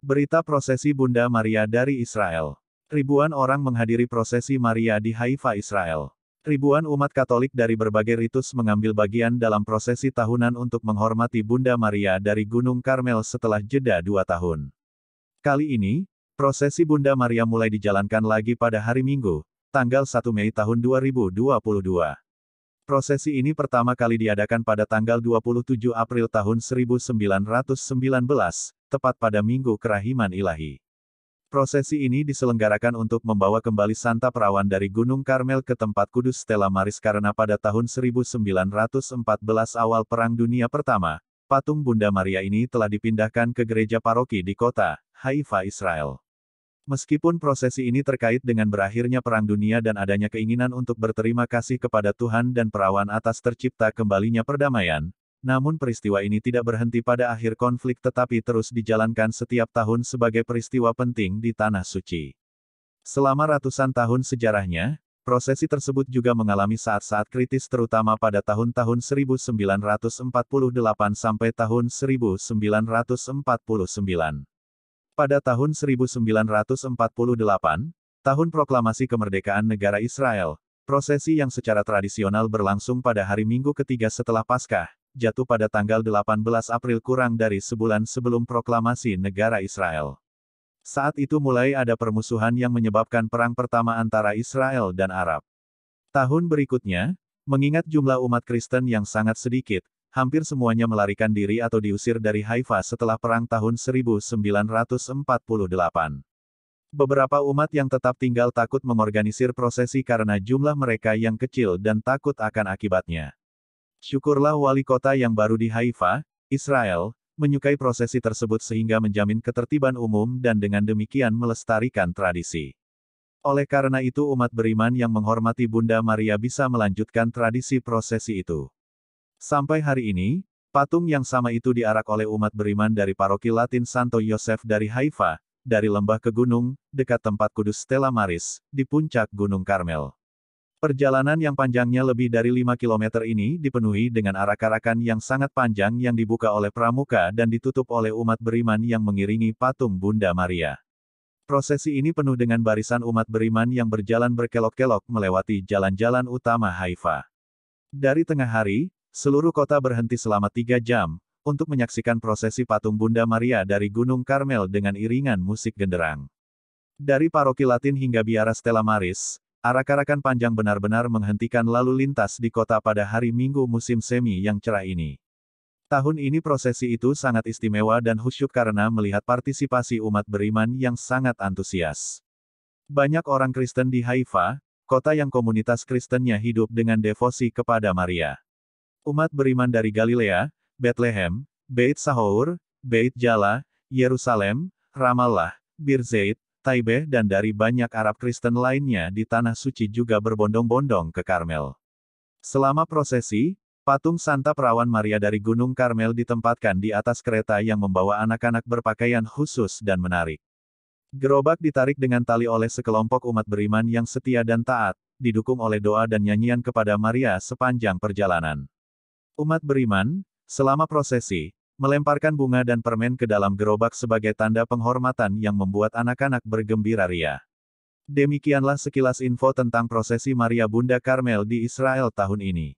Berita prosesi Bunda Maria dari Israel. Ribuan orang menghadiri prosesi Maria di Haifa, Israel. Ribuan umat Katolik dari berbagai ritus mengambil bagian dalam prosesi tahunan untuk menghormati Bunda Maria dari Gunung Karmel setelah jeda 2 tahun. Kali ini, prosesi Bunda Maria mulai dijalankan lagi pada hari Minggu, tanggal 1 Mei tahun 2022. Prosesi ini pertama kali diadakan pada tanggal 27 April tahun 1919, tepat pada Minggu Kerahiman Ilahi. Prosesi ini diselenggarakan untuk membawa kembali Santa Perawan dari Gunung Karmel ke tempat kudus Stella Maris karena pada tahun 1914 awal Perang Dunia Pertama, patung Bunda Maria ini telah dipindahkan ke gereja paroki di kota Haifa, Israel. Meskipun prosesi ini terkait dengan berakhirnya Perang Dunia dan adanya keinginan untuk berterima kasih kepada Tuhan dan Perawan atas tercipta kembalinya perdamaian, namun peristiwa ini tidak berhenti pada akhir konflik tetapi terus dijalankan setiap tahun sebagai peristiwa penting di Tanah Suci. Selama ratusan tahun sejarahnya, prosesi tersebut juga mengalami saat-saat kritis terutama pada tahun-tahun 1948 sampai tahun 1949. Pada tahun 1948, tahun proklamasi kemerdekaan negara Israel, prosesi yang secara tradisional berlangsung pada hari Minggu ketiga setelah Paskah, jatuh pada tanggal 18 April kurang dari sebulan sebelum proklamasi negara Israel. Saat itu mulai ada permusuhan yang menyebabkan perang pertama antara Israel dan Arab. Tahun berikutnya, mengingat jumlah umat Kristen yang sangat sedikit, hampir semuanya melarikan diri atau diusir dari Haifa setelah perang tahun 1948. Beberapa umat yang tetap tinggal takut mengorganisir prosesi karena jumlah mereka yang kecil dan takut akan akibatnya. Syukurlah wali kota yang baru di Haifa, Israel, menyukai prosesi tersebut sehingga menjamin ketertiban umum dan dengan demikian melestarikan tradisi. Oleh karena itu umat beriman yang menghormati Bunda Maria bisa melanjutkan tradisi prosesi itu. Sampai hari ini, patung yang sama itu diarak oleh umat beriman dari paroki Latin Santo Yosef dari Haifa, dari lembah ke gunung, dekat tempat kudus Stella Maris, di puncak Gunung Karmel. Perjalanan yang panjangnya lebih dari 5 km ini dipenuhi dengan arak-arakan yang sangat panjang yang dibuka oleh pramuka dan ditutup oleh umat beriman yang mengiringi patung Bunda Maria. Prosesi ini penuh dengan barisan umat beriman yang berjalan berkelok-kelok melewati jalan-jalan utama Haifa. Dari tengah hari, seluruh kota berhenti selama 3 jam, untuk menyaksikan prosesi patung Bunda Maria dari Gunung Karmel dengan iringan musik genderang. Dari paroki Latin hingga biara Stella Maris, arak-arakan panjang benar-benar menghentikan lalu lintas di kota pada hari Minggu musim semi yang cerah ini. Tahun ini prosesi itu sangat istimewa dan khusyuk karena melihat partisipasi umat beriman yang sangat antusias. Banyak orang Kristen di Haifa, kota yang komunitas Kristennya hidup dengan devosi kepada Maria. Umat beriman dari Galilea, Bethlehem, Beit Sahour, Beit Jala, Yerusalem, Ramallah, Birzeit, Taibeh dan dari banyak Arab Kristen lainnya di Tanah Suci juga berbondong-bondong ke Karmel. Selama prosesi, patung Santa Perawan Maria dari Gunung Karmel ditempatkan di atas kereta yang membawa anak-anak berpakaian khusus dan menarik. Gerobak ditarik dengan tali oleh sekelompok umat beriman yang setia dan taat, didukung oleh doa dan nyanyian kepada Maria sepanjang perjalanan. Umat beriman, selama prosesi, melemparkan bunga dan permen ke dalam gerobak sebagai tanda penghormatan yang membuat anak-anak bergembira ria. Demikianlah sekilas info tentang prosesi Maria Bunda Karmel di Israel tahun ini.